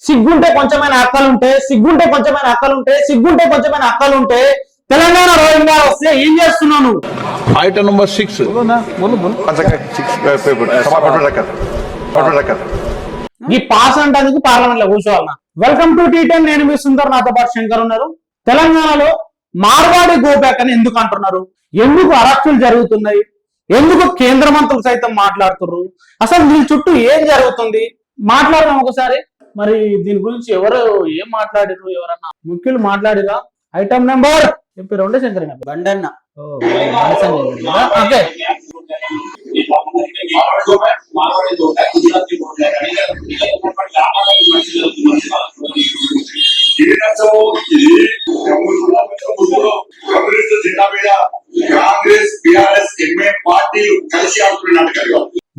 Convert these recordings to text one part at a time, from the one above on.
సిగ్గుంటే కొంచెమైన హక్కలుంటే తెలంగాణ రోహింగ్యా వస్తే ఏం చేస్తున్నావు నువ్వు? ఐటమ్ నంబర్ 6 ఈ పాస్ అంటే పార్లమెంట్ లో కూర్చోవాలన్నా. Welcome to T10. నేను మీ సుందర్, నాతో పాటు శంకర్ ఉన్నారు. తెలంగాణలో మార్వాడి గోబ్యాక్ అని ఎందుకు అంటున్నారు? ఎందుకు అరెస్టులు జరుగుతున్నాయి? ఎందుకు కేంద్ర మంత్రులు సైతం మాట్లాడుతున్నారు? అసలు దీని చుట్టూ ఏం జరుగుతుంది మాట్లాడదాం ఒకసారి. మరి దీని గురించి ఎవరు ఏం మాట్లాడారు? ఎవరన్నా ముఖ్యులు మాట్లాడిరా? ఐటమ్ నెంబర్ చెప్పి రెండే శంకర్ బండన్న ఓకే.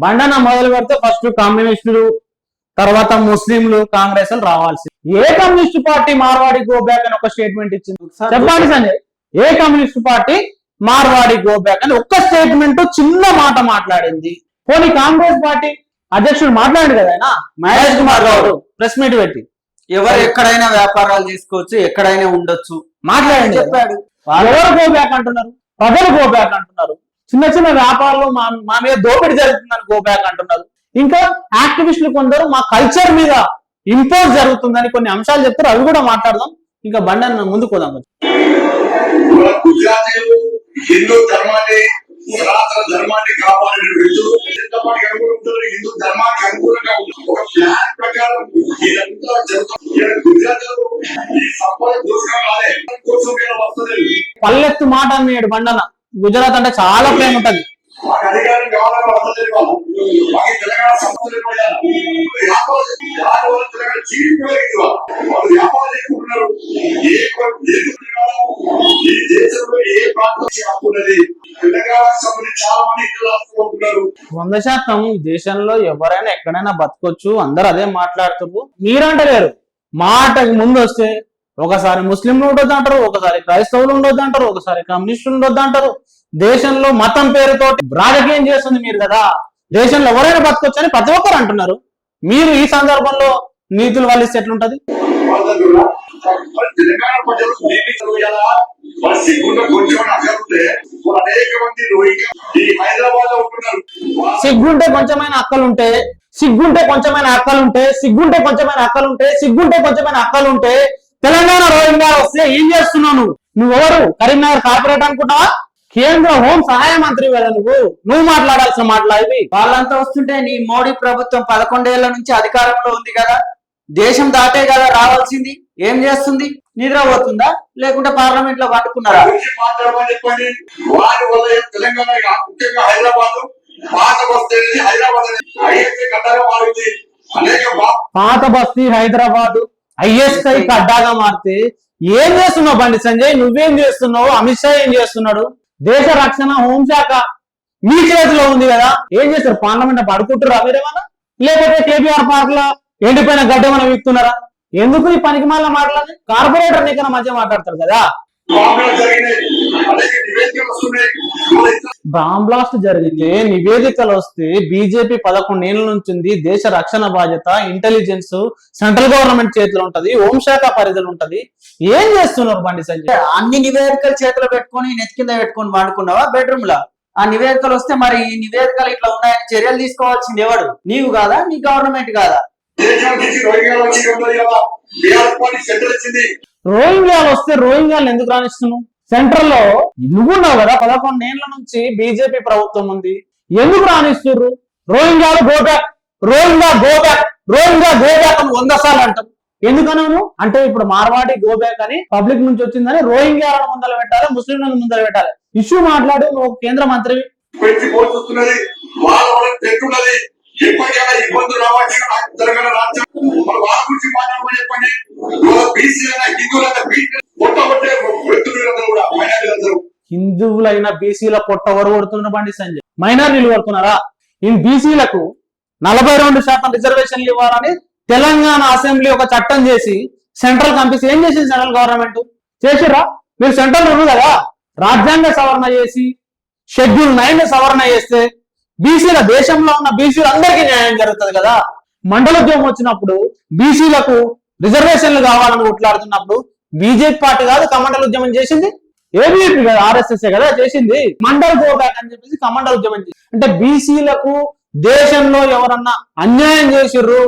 బండన్న మొదలు పెడితే ఫస్ట్ కమ్యూనిస్టులు, తర్వాత ముస్లింలు, కాంగ్రెస్ రావాల్సి. ఏ communist party Marwadi go back అని ఒక స్టేట్మెంట్ ఇచ్చింది? చెప్పండి సంజయ్. ఏ communist party Marwadi go back అని ఒక్క స్టేట్మెంట్ చిన్న మాట మాట్లాడింది? పోనీ కాంగ్రెస్ పార్టీ అధ్యక్షుడు మాట్లాడాడు కదా, ఆయన మహేష్ కుమార్ గౌడ్ ప్రెస్ మీట్ పెట్టి ఎవరు ఎక్కడైనా వ్యాపారాలు చేసుకోవచ్చు, ఎక్కడైనా ఉండొచ్చు మాట్లాడండి చెప్పాడు. ఎవరు గో బ్యాక్ అంటున్నారు? ప్రజలు గో బ్యాక్ అంటున్నారు. చిన్న చిన్న వ్యాపారాలు మా మీద దోపిడీ జరుగుతుందని గో బ్యాక్ అంటున్నారు. ఇంకా యాక్టివిస్టులు కొందరు మా కల్చర్ మీద ఇంపోజ్ జరుగుతుందని కొన్ని అంశాలు చెప్తారు, అవి కూడా మాట్లాడదాం. ఇంకా బండి ముందుకు పోదాం. గుజరాతీలు హిందూ ధర్మాన్ని, సనాతన ధర్మాన్ని కాపాడే వ్యక్తులు హిందూ ధర్మానికి అనుకూలంగా ఒక ప్లాన్ ప్రకారం ఇదంతా జరుగుతుంది. గుజరాతీలు ఈ సంపద కోసం వస్తుంది. పల్లెత్తు మాట అన్నాడు బండన. గుజరాత్ అంటే చాలా ప్రేమ ఉంటది. మాకు అధికారం కావాలని వస్తలేదు, మాకు తెలంగాణ సంస్థలు తెలంగాణ జీవితం వాళ్ళు వ్యాపారం చేసుకుంటున్నారు. ఈ దేశంలో ఏ ప్రాంతం ఆపుకున్నది తెలంగాణకు సంబంధించి చాలా మంది ఇతరులు ఆపుకుంటున్నారు. 100% దేశంలో ఎవరైనా ఎక్కడైనా బతకొచ్చు, అందరు అదే మాట్లాడుతున్నారు. మీరంటలేరు. మాటకి ముందు వస్తే ఒకసారి ముస్లింలు ఉండొద్దు అంటారు, ఒకసారి క్రైస్తవులు ఉండొద్దు అంటారు, ఒకసారి కమ్యూనిస్టులు ఉండొద్దు అంటారు. దేశంలో మతం పేరుతో రాజకీయం చేస్తుంది మీరు కదా. దేశంలో ఎవరైనా బతకొచ్చు అని ప్రతి ఒక్కరు అంటున్నారు. మీరు ఈ సందర్భంలో నీతులు వల్లిస్తే ఎట్లుంటది? తెలంగాణ ప్రజలు అనేక మంది ఈ హైదరాబాద్ లో ఉంటున్నారు. సిగ్గుంటే కొంచెమైన హక్కలుంటే తెలంగాణ రోహింగ్యా వస్తే ఏం చేస్తున్నావు నువ్వెవరు? కరీంనగర్ కార్పొరేట్ అనుకుంటావా? కేంద్ర హోం సహాయ మంత్రి కదా నువ్వు మాట్లాడాల్సిన మాటలు ఇవి. వాళ్ళంతా వస్తుంటే నీ మోడీ ప్రభుత్వం 11 ఏళ్ల నుంచి అధికారంలో ఉంది కదా, దేశం దాటే కదా రావాల్సింది. ఏం చేస్తుంది? నిద్రపోతుందా లేకుంటే పార్లమెంట్ లో పట్టుకున్నారా? మాట్లాడమని చెప్పండి. వారి వల్ల తెలంగాణ ముఖ్యంగా హైదరాబాద్ పాత బస్తీ హైదరాబాద్ ఐఎస్ఐ అడ్డాగా మారితే ఏం చేస్తున్నావు బండి సంజయ్? నువ్వేం చేస్తున్నావు? అమిత్ షా ఏం చేస్తున్నాడు? దేశ రక్షణ హోంశాఖ మీ చేతిలో ఉంది కదా, ఏం చేస్తారు? పార్లమెంట్ పడుకుంటున్నారా మీరేమన్నా? లేకపోతే కేబీఆర్ పార్క్ లో ఎండిపోయిన గడ్డ ఏమైనా వీక్తున్నారా? ఎందుకు ఈ పనికి మళ్ళీ మాట్లాడాలి? కార్పొరేటర్ నీకన్నా మంచిగా మాట్లాడతారు కదా. బాంబ్ బ్లాస్ట్ జరిగితే నివేదికలు వస్తే బీజేపీ 11 ఏళ్ల నుంచి ఉంది. దేశ రక్షణ బాధ్యత ఇంటెలిజెన్స్ సెంట్రల్ గవర్నమెంట్ చేతిలో ఉంటది, హోంశాఖ పరిధిలో ఉంటది. ఏం చేస్తున్నారు బండి సంజయ్? అన్ని నివేదికలు చేతిలో పెట్టుకొని నెత్తి కింద పెట్టుకొని వాడుకున్నావా బెడ్రూమ్ లో? ఆ నివేదికలు వస్తే మరి ఈ నివేదికలు ఇట్లా ఉన్నాయని చర్యలు తీసుకోవాల్సింది ఎవడు? నీవు కాదా? నీ గవర్నమెంట్ కాదా? రోహింగ్యాలు వస్తే రోహింగ్యాలు ఎందుకు రాణిస్తున్నావు? సెంట్రల్ లో నువ్వున్నావు కదా, 11 ఏళ్ల నుంచి బీజేపీ ప్రభుత్వం ఉంది. ఎందుకు రాణిస్తున్నారు? రోహింగ్యాలు గోబ్యాక్ అని 100 సార్లు అంటాం. ఎందుకన్నాను అంటే ఇప్పుడు మార్వాడి గోబ్యాక్ అని పబ్లిక్ నుంచి వచ్చిందని రోహింగ్యాలను ముందర పెట్టాలి, ముస్లింలను ముందర పెట్టాలి. ఇష్యూ మాట్లాడి నువ్వు కేంద్ర మంత్రి ఎప్పటికైనా ఇబ్బందులు రావచ్చు తెలంగాణ రాజ్యం. వాళ్ళ గురించి మాట్లాడమని చెప్పండి. హిందువులైన బీసీల పొట్ట ఎవరు కొడుతున్నారు బండి సంజయ్? మైనారిటీలు కొడుతున్నారా? ఈ బీసీలకు 42% రిజర్వేషన్లు ఇవ్వాలని తెలంగాణ అసెంబ్లీ ఒక చట్టం చేసి సెంట్రల్ కంపెనీ ఏం చేసింది? సెంట్రల్ గవర్నమెంట్ చేసిరా? మీరు సెంట్రల్ రూల్ కదా, రాజ్యాంగ సవరణ చేసి షెడ్యూల్ 9 సవరణ చేస్తే బీసీల దేశంలో ఉన్న బీసీలు అందరికీ న్యాయం జరుగుతుంది కదా. మండలోద్యమం వచ్చినప్పుడు బీసీలకు రిజర్వేషన్లు కావాలని కొట్లాడుతున్నప్పుడు బీజేపీ పార్టీ కాదు కమండల ఉద్యమం చేసింది, ఏబీపీ కదా, ఆర్ఎస్ఎస్ కదా చేసింది. మండల్ గో బ్యాక్ అని చెప్పేసి కమండల ఉద్యమం చేసింది. అంటే బీసీలకు దేశంలో ఎవరన్నా అన్యాయం చేసిర్రు,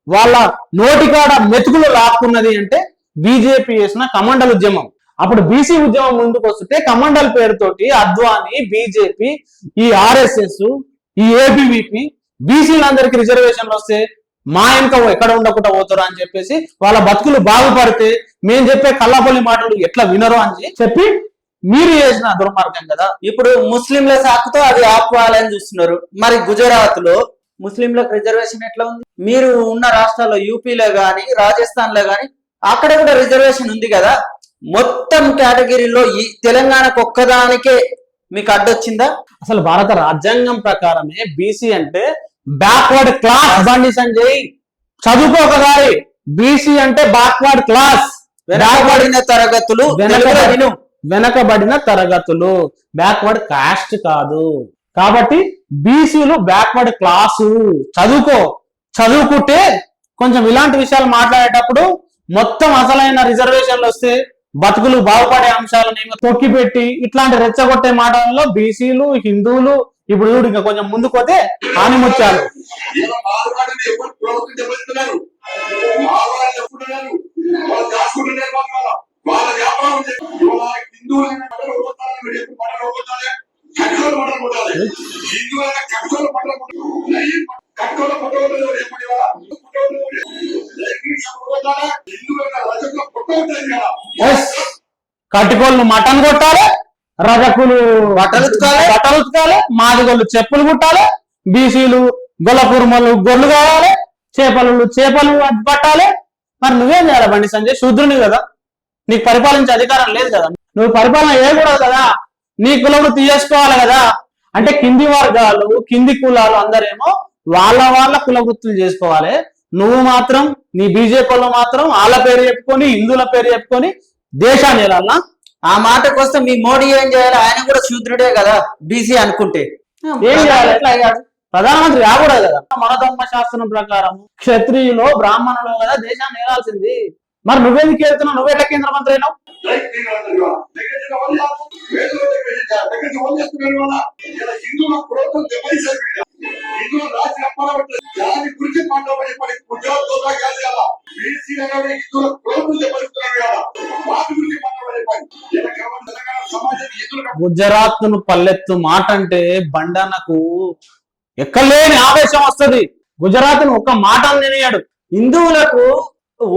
వాళ్ళ నోటికాడ మెతుకులు లాక్కున్నది అంటే బీజేపీ చేసిన కమండల ఉద్యమం. అప్పుడు బీసీ ఉద్యమం ముందుకు వస్తుంటే కమండల్ పేరుతోటి అద్వానీ, బీజేపీ, ఈ ఆర్ఎస్ఎస్, ఈ ఏబీవీపీ బీసీలందరికీ రిజర్వేషన్లు వస్తే మా వెనక ఎక్కడ ఉండకుండా పోతారు అని చెప్పేసి వాళ్ళ బతుకులు బాగుపడితే మేము చెప్పే కల్లాపల్లి మాటలు ఎట్లా వినరు అని చెప్పి మీరు చేసిన దుర్మార్గం కదా. ఇప్పుడు ముస్లింల సాకుతో అది ఆపుకోవాలని చూస్తున్నారు. మరి గుజరాత్ లో ముస్లింలకు రిజర్వేషన్ ఎట్లా ఉంది? మీరు ఉన్న రాష్ట్రాల్లో యూపీలో గాని రాజస్థాన్ లో గాని అక్కడ కూడా రిజర్వేషన్ ఉంది కదా. మొత్తం కేటగిరీలో ఈ తెలంగాణకు ఒక్కదానికే మీకు అడ్డొచ్చిందా? అసలు భారత రాజ్యాంగం ప్రకారమే బీసీ అంటే backward class. Bandi Sanjay చదువుకోకగారి BC అంటే బ్యాక్వర్డ్ క్లాస్, వెనకబడిన తరగతులు. వెనకబడిన తరగతులు, బ్యాక్వర్డ్ కాస్ట్ కాదు. కాబట్టి బీసీలు బ్యాక్వర్డ్ క్లాసు. చదువుకుంటే కొంచెం ఇలాంటి విషయాలు మాట్లాడేటప్పుడు మొత్తం అసలైన రిజర్వేషన్లు వస్తే బతుకులు బాగుపడే అంశాలను తొక్కి పెట్టి ఇట్లాంటి రెచ్చగొట్టే మాటలలో బీసీలు, హిందువులు ఇప్పుడు చూడు ఇంకా కొంచెం ముందుకు పోతే ఆనిముత్యాలు. కట్టుకోళ్ళు మటన్ కొట్టాలి, రజకులు బట్టలు ఉతకాలి, మాదిగోళ్ళు చెప్పులు కుట్టాలి, బీసీలు గొల్ల కుర్మలు గొర్రెలు కావాలి, చేపలు పట్టాలి. మరి నువ్వేం చేయాలి బండి సంజయ్? శూద్రుని కదా, నీకు పరిపాలించే అధికారం లేదు కదా, నువ్వు పరిపాలన చేయకూడదు కదా, నీ కులవృత్తి చేసుకోవాలి కదా. అంటే కింది వర్గాలు, కింది కులాలు అందరేమో వాళ్ళ కులవృత్తులు చేసుకోవాలి. నువ్వు మాత్రం నీ బీజేపీలో మాత్రం వాళ్ళ పేరు చెప్పుకొని, హిందువుల పేరు చెప్పుకొని దేశాన్ని వెళ్ళాలన్నా? ఆ మాటకు వస్తే మీ మోడీ ఏం చేయాలి? ఆయన కూడా శూద్రుడే కదా బీసీ అనుకుంటే. ఏం చేయాలి? ఎట్లా అయ్యాడు? ప్రధానమంత్రి కాకూడదు కదా. మనధర్మ శాస్త్రం ప్రకారం క్షత్రియులో బ్రాహ్మణులో కదా దేశాన్ని ఏలాల్సింది. మరి నువ్వెందుకు వెళ్తున్నావు? నువ్వెట్లా కేంద్ర మంత్రి అయినావు? గుజరాత్ ను పల్లెత్తు మాట అంటే బండనకు ఎక్కలేని ఆవేశం వస్తుంది. గుజరాత్ ను ఒక్క మాట తినేయాడు. హిందువులకు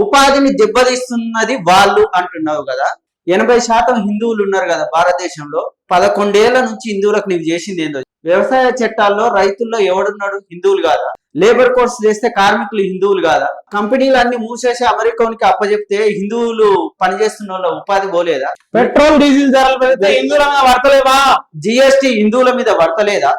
ఉపాధిని దెబ్బతీస్తున్నది వాళ్ళు అంటున్నావు కదా. 80% హిందువులు ఉన్నారు కదా భారతదేశంలో. 11 ఏళ్ల నుంచి హిందువులకు నీవు చేసింది ఏందో. వ్యవసాయ చట్టాల్లో రైతుల్లో ఎవడున్నాడు? హిందువులు కాదా? లేబర్ కోర్స్ చేస్తే కార్మికులు హిందువులు కాదా? కంపెనీలు అన్ని మూసేసి అమెరికానికి అప్పచెప్తే హిందువులు పనిచేస్తున్న వాళ్ళ ఉపాధి పోలేదా? పెట్రోల్ డీజిల్ ధరలు పెడితే హిందువుల మీద పడతలేవా? జిఎస్టీ హిందువుల మీద పడతలేదా?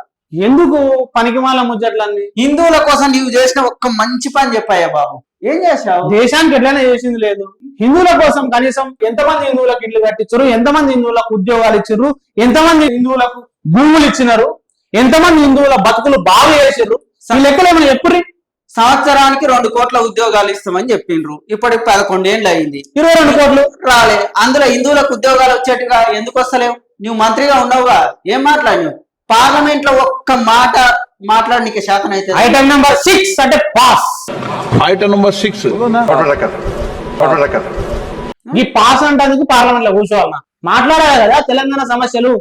ఎందుకు పనికిమాల ముచ్చట్లన్నీ? హిందువుల కోసం నీవు చేసిన ఒక్క మంచి పని చెప్పాయా బాబు? ఏం చేశావు? దేశానికి ఎట్లయినా చేసింది లేదు. హిందువుల కోసం కనీసం ఎంతమంది హిందువులకు ఇల్లు కట్టించారు, ఎంతమంది హిందువులకు ఉద్యోగాలు ఇచ్చారు, ఎంతమంది హిందువులకు భూములు ఇచ్చినారు, ఎంతమంది హిందువుల బతుకులు బాగు చేసారు, లెక్కలు ఏమైనా చెప్పుర్రి. సంవత్సరానికి 2 కోట్ల ఉద్యోగాలు ఇస్తామని చెప్పిండ్రు. ఇప్పటికి 11 ఏళ్ళు అయింది. 22 కోట్లు రాలే. అందులో హిందువులకు ఉద్యోగాలు వచ్చేట్టుగా ఎందుకు వస్తలేవు? నువ్వు మంత్రిగా ఉన్నావుగా, ఏం మాట్లాడినావు? పార్లమెంట్ లో ఒక్క మాట మాట్లాడడానికి శాతం అయితే. ఐటమ్ నెంబర్ 6 అంటే పాస్. ఐటమ్ నెంబర్ 6 ఈ పాస్ అంటేందుకు పార్లమెంట్ లో కూర్చోవాలన్నా? మాట్లాడాలి కదా. తెలంగాణ సమస్యలు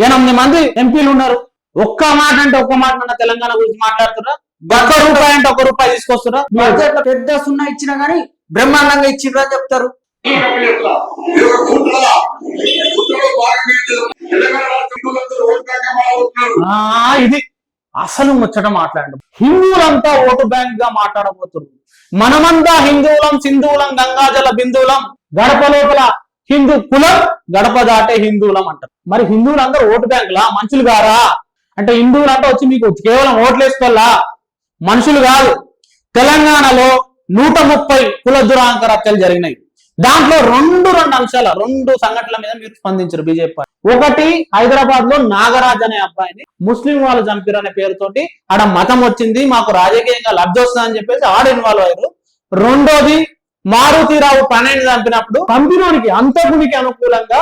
8 మంది ఎంపీలు ఉన్నారు. ఒక్క మాట అంటే ఒక్క మాట తెలంగాణ గురించి మాట్లాడుతున్నా. ₹1 అంటే ₹1 తీసుకొస్తున్నా. బడ్జెట్ లో పెద్ద సున్నా ఇచ్చినా గానీ బ్రహ్మాండంగా ఇచ్చిండ్రు అని చెప్తారు. ఇది అసలు ముచ్చట మాట్లాడడం. హిందువులంతా ఓటు బ్యాంక్ గా మాట్లాడబోతున్నారు. మనమంతా హిందువులం, సింధువులం, గంగాజల బిందువులం, గడప లోపల హిందూ కులం, గడప దాటే హిందువులం అంటారు. మరి హిందువులందరూ ఓటు బ్యాంకులా? మనుషులు గారా? అంటే హిందువులంతా వచ్చి మీకు కేవలం ఓట్లు వేసుకోవాలా? మనుషులు కాదు. తెలంగాణలో 130 కుల దురాంకర హత్యలు జరిగినాయి. దాంట్లో రెండు సంఘటనల మీద మీరు స్పందించారు బీజేపీ పార్టీ. ఒకటి, హైదరాబాద్ లో నాగరాజ్ అనే అబ్బాయిని ముస్లిం వాళ్ళు చంపారు అనే పేరుతోటి ఆడ మతం వచ్చింది, మాకు రాజకీయంగా లబ్ధి వస్తుందని చెప్పేసి ఆడ ఇన్వాల్వ్ అయ్యారు. రెండోది, మారుతీరావు ప్రణయ్ని చంపినప్పుడు పంపినోనికి అంతకునికి అనుకూలంగా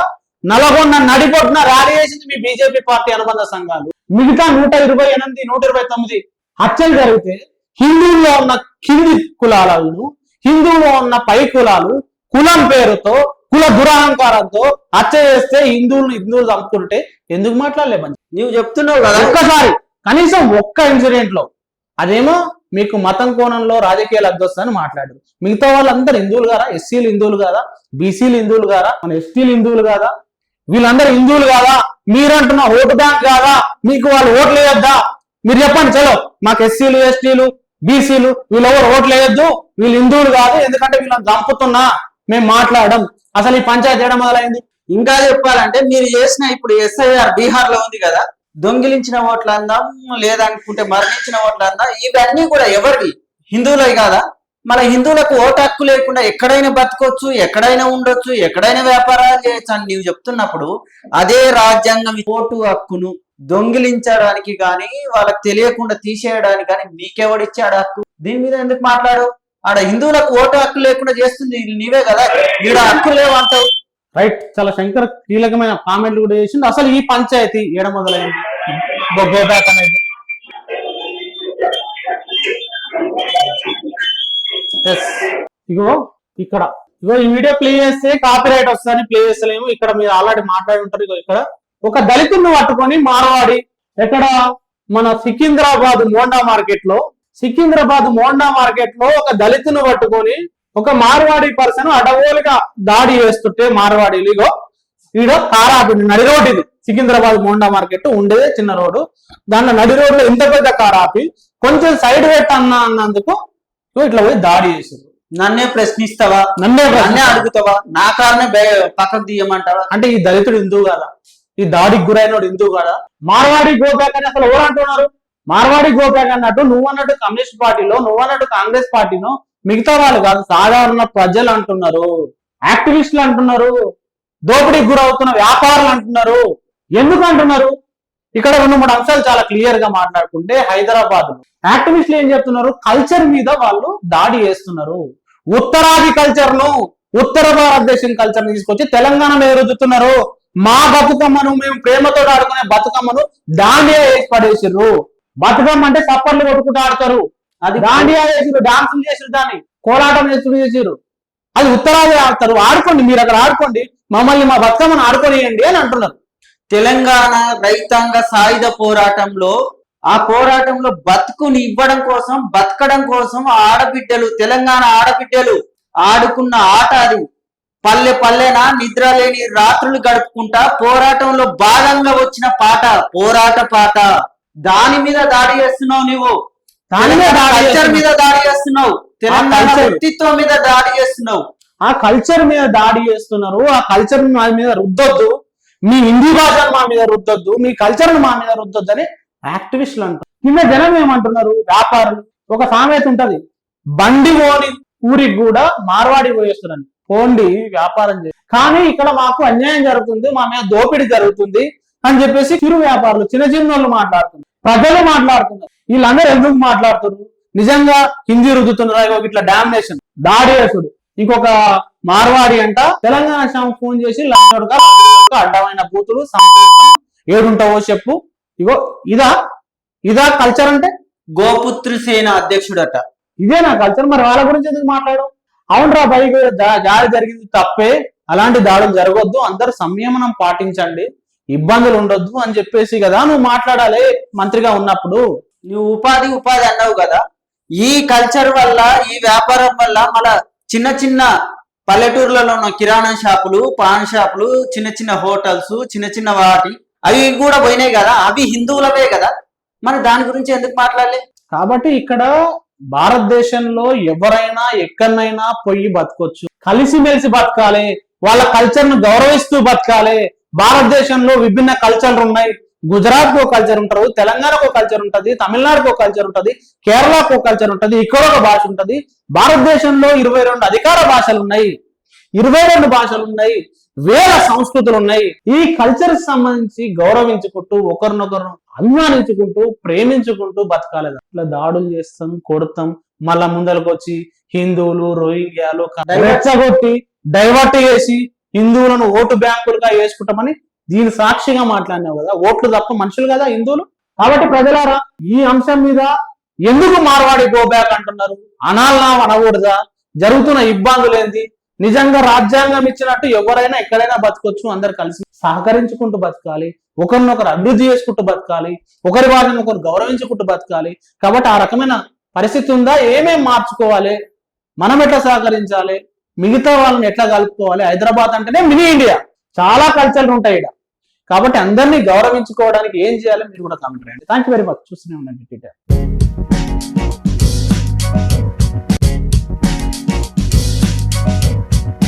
నల్గొండ నడిపొట్టున ర్యాలీ చేసింది మీ బీజేపీ పార్టీ అనుబంధ సంఘాలు. మిగతా 128, 129 హత్యలు జరిగితే హిందువుల్లో ఉన్న కింది కులాలను, హిందువులో ఉన్న పై కులాలు కులం పేరుతో కుల దురహంకారంతో హత్య చేస్తే హిందువులు చంపుకుంటే ఎందుకు మాట్లాడలే? నువ్వు చెప్తున్నావు కదా, ఒక్కసారి కనీసం ఒక్క ఇన్సిడెంట్ లో అదేమో మీకు మతం కోణంలో రాజకీయ లబ్ధి వస్తుందని మాట్లాడారు. మిగతా వాళ్ళందరూ హిందువులు కాదా? ఎస్సీలు హిందువులు కాదా? బీసీలు హిందువులు కాదా? మన ఎస్టీలు హిందువులు కాదా? వీళ్ళందరూ హిందువులు కాదా? మీరంటున్న ఓటు బ్యాంక్ కాదా? మీకు వాళ్ళు ఓట్లు వేయొద్దా? మీరు చెప్పండి. చలో, మాకు ఎస్సీలు, ఎస్టీలు, బీసీలు వీళ్ళెవరు ఓట్లు వేయొద్దు, వీళ్ళు హిందువులు కాదు, ఎందుకంటే వీళ్ళని చంపుతున్నా మేము మాట్లాడడం. అసలు ఈ పంచాయతీ చేయడం మొదలైంది. ఇంకా చెప్పాలంటే మీరు చేసిన ఇప్పుడు ఎస్ఐఆర్ బీహార్ లో ఉంది కదా, దొంగిలించిన ఓట్లు అందాం లేదనుకుంటే మరణించిన ఓట్లు అందాం, ఇవన్నీ కూడా ఎవరివి? హిందువులవి కాదా? మన హిందువులకు ఓటు హక్కు లేకుండా ఎక్కడైనా బతకొచ్చు, ఎక్కడైనా ఉండొచ్చు, ఎక్కడైనా వ్యాపారాలు చేయొచ్చు అని నీవు చెప్తున్నప్పుడు అదే రాజ్యాంగం ఓటు హక్కును దొంగిలించడానికి కానీ వాళ్ళకి తెలియకుండా తీసేయడానికి కానీ మీకెవడిచ్చాడు హక్కు? దీని మీద ఎందుకు మాట్లాడు? ఆడ హిందువులకు ఓటు హక్కు లేకుండా చేస్తుంది నీవే కదా, ఈడ హక్కు లేవంటావు. రైట్, చాలా శంకర్ కీలకమైన కామెంట్లు కూడా చేసింది. అసలు ఈ పంచాయతీ ఏడ మొదలైంది గోబ్యాక్ అనేది? ఇగో ఇక్కడ ఈ వీడియో ప్లే చేస్తే కాపీ రైట్ వస్తుందని ప్లే చేస్తలేము. ఇక్కడ మీరు ఆల్రెడీ మాట్లాడి ఉంటారు. ఇగో ఇక్కడ ఒక దళితుడిని పట్టుకొని మార్వాడి, ఎక్కడ మన సికింద్రాబాద్ మోండా మార్కెట్ లో ఒక దళితుని పట్టుకొని ఒక మార్వాడి పర్సన్ అడవోలుగా దాడి చేస్తుంటే మార్వాడీలు ఇగో ఈడ కారాపి నడి రోడ్, ఇది సికింద్రాబాద్ మోండా మార్కెట్ ఉండేదే చిన్న రోడ్డు, దాంట్లో నడి రోడ్లో ఇంత పెద్ద కారాపి కొంచెం సైడ్ పెట్టి అన్నందుకు ఇట్లా పోయి దాడి చేసారు. నన్నే ప్రశ్నిస్తావా? నన్నే అడుగుతావా? నా కారణం పక్కకు తీయమంటావా? అంటే ఈ దళితుడు హిందువు కాదా? ఈ దాడికి గురైనోడు హిందువు కాదా? మార్వాడి గోబ్యాక్ అని అసలు ఎవరు అంటున్నారు? మార్వాడి గోబ్యాక్ అన్నట్టు నువ్వు అన్నట్టు కమ్యూనిస్ట్ పార్టీలో, నువ్వు అన్నట్టు కాంగ్రెస్ పార్టీలో మిగతా వాళ్ళు కాదు, సాధారణ ప్రజలు అంటున్నారు, యాక్టివిస్టులు అంటున్నారు, దోపిడీకి గురవుతున్న వ్యాపారులు అంటున్నారు. ఎందుకు అంటున్నారు? ఇక్కడ 2-3 అంశాలు చాలా క్లియర్ గా మాట్లాడుకుంటే, హైదరాబాద్ యాక్టివిస్టులు ఏం చెప్తున్నారు? కల్చర్ మీద వాళ్ళు దాడి చేస్తున్నారు. ఉత్తరాది కల్చర్ ను, ఉత్తర భారతదేశం కల్చర్ ని తీసుకొచ్చి తెలంగాణ మీద రుద్దుతున్నారు. మా బతుకమ్మను, మేము ప్రేమతో ఆడుకునే బతుకమ్మను దాండియా వేసి పడేసారు. బతుకమ్మ అంటే సప్పర్లు కొట్టుకుంటూ ఆడతారు, అది దాండియా చేసారు, డాన్సులు చేసారు, దాన్ని కోలాటం చేసారు. అది ఉత్తరాది ఆడతారు, ఆడుకోండి, మీరు అక్కడ ఆడుకోండి, మమ్మల్ని మా బతుకమ్మను ఆడుకోనియండి అని అంటున్నారు. తెలంగాణ రైతాంగ సాయుధ పోరాటంలో, ఆ పోరాటంలో బతుకుని ఇవ్వడం కోసం, బతకడం కోసం ఆడబిడ్డలు, తెలంగాణ ఆడబిడ్డలు ఆడుకున్న ఆట అది. పల్లె పల్లెన నిద్ర లేని రాత్రులు గడుపుకుంటా పోరాటంలో భాగంగా వచ్చిన పాట, పోరాట పాట. దాని మీద దాడి చేస్తున్నావు నువ్వు, కల్చర్ మీద దాడి చేస్తున్నావు, తెలంగాణ వ్యక్తిత్వం మీద దాడి చేస్తున్నావు. ఆ కల్చర్ మీద దాడి చేస్తున్నారు. ఆ కల్చర్ మా మీద రుద్దొద్దు, మీ హిందీ భాషను మా మీద రుద్దొద్దు, మీ కల్చర్ మా మీద రుద్దొద్దు అని యాక్టివిస్టులు అంటారు. కింద జనం ఏమంటున్నారు? వ్యాపారులు. ఒక సామెత ఉంటది, బండి పోని ఊరికి కూడా మార్వాడి పోయేస్తున్నాను, పోండి వ్యాపారం చేసి. కానీ ఇక్కడ మాకు అన్యాయం జరుగుతుంది, మా మీద దోపిడీ జరుగుతుంది అని చెప్పేసి చిరు వ్యాపారులు, చిన్న వాళ్ళు మాట్లాడుతున్నారు, ప్రజలు మాట్లాడుతున్నారు. వీళ్ళందరూ ఎందుకు మాట్లాడుతున్నారు? నిజంగా హిందీ రుద్దుతున్నారు. ఇట్లా డామినేషన్, దాడి చేసుడు. ఇంకొక మార్వాడి అంట తెలంగాణ శాఖ ఫోన్ చేసి అడ్డమైన బూతులు ఏడుంటావో చెప్పు. ఇగో ఇదా కల్చర్ అంటే? గోపుత్రి సేన అధ్యక్షుడట. ఇదే నా కల్చర్. మరి వాళ్ళ గురించి ఎందుకు మాట్లాడడం? అవునరా బైక్ దాడి జరిగింది తప్పే, అలాంటి దాడులు జరగొద్దు, అందరు సంయమనం పాటించండి, ఇబ్బందులు ఉండొద్దు అని చెప్పేసి కదా నువ్వు మాట్లాడాలి మంత్రిగా ఉన్నప్పుడు. నువ్వు ఉపాధి అన్నావు కదా, ఈ కల్చర్ వల్ల, ఈ వ్యాపారం వల్ల మన చిన్న చిన్న పల్లెటూర్లలో ఉన్న కిరాణా షాపులు, పాన్ షాపులు, చిన్న చిన్న హోటల్స్, చిన్న చిన్న వాటి అవి కూడా పోయినాయి కదా, అవి హిందువులవే కదా, మరి దాని గురించి ఎందుకు మాట్లాడలే? కాబట్టి ఇక్కడ భారతదేశంలో ఎవరైనా ఎక్కడైనా పోయి బతకొచ్చు, కలిసిమెలిసి బతకాలి, వాళ్ళ కల్చర్ ను గౌరవిస్తూ బతకాలి. భారతదేశంలో విభిన్న కల్చర్లు ఉన్నాయి. గుజరాత్ కో కల్చర్ ఉంటారు, తెలంగాణకు కల్చర్ ఉంటది, తమిళనాడుకు కల్చర్ ఉంటది, కేరళకు కల్చర్ ఉంటది, ఇక్కడ ఒక భాష ఉంటది. భారతదేశంలో 22 అధికార భాషలు ఉన్నాయి. 22 భాషలు ఉన్నాయి, వేల సంస్కృతులు ఉన్నాయి. ఈ కల్చర్ కి సంబంధించి గౌరవించుకుంటూ ఒకరినొకరు అభిమానించుకుంటూ ప్రేమించుకుంటూ బతకాలి. ఇట్లా దాడులు చేస్తాం, కొడతాం, మళ్ళా ముందరకు వచ్చి హిందువులు రోహింగ్యాలు రెచ్చగొట్టి డైవర్ట్ చేసి హిందువులను ఓటు బ్యాంకులుగా వేసుకుంటామని దీని సాక్షిగా మాట్లాడినావు కదా. ఓట్లు తప్ప మనుషులు కదా హిందువులు. కాబట్టి ప్రజలారా, ఈ అంశం మీద ఎందుకు మార్వాడి గో బ్యాక్ అంటున్నారు? అనాలనా అనకూడదా? జరుగుతున్న ఇబ్బందులు ఏంది? నిజంగా రాజ్యాంగం ఇచ్చినట్టు ఎవరైనా ఎక్కడైనా బతకొచ్చు, అందరు కలిసి సహకరించుకుంటూ బతకాలి, ఒకరినొకరు అభివృద్ధి చేసుకుంటూ బతకాలి, ఒకరి వారిని ఒకరు గౌరవించుకుంటూ బతకాలి. కాబట్టి ఆ రకమైన పరిస్థితి ఉందా? ఏమేం మార్చుకోవాలి, మనం ఎట్లా సహకరించాలి, మిగతా వాళ్ళని ఎట్లా కలుపుకోవాలి? హైదరాబాద్ అంటేనే మినీ ఇండియా, చాలా కల్చర్లు ఉంటాయి ఇక్కడ. కాబట్టి అందరినీ గౌరవించుకోవడానికి ఏం చేయాలి మీరు కూడా కామెంట్ చేయండి. Thank you very much. చూస్తూనే ఉండండి టీటర్.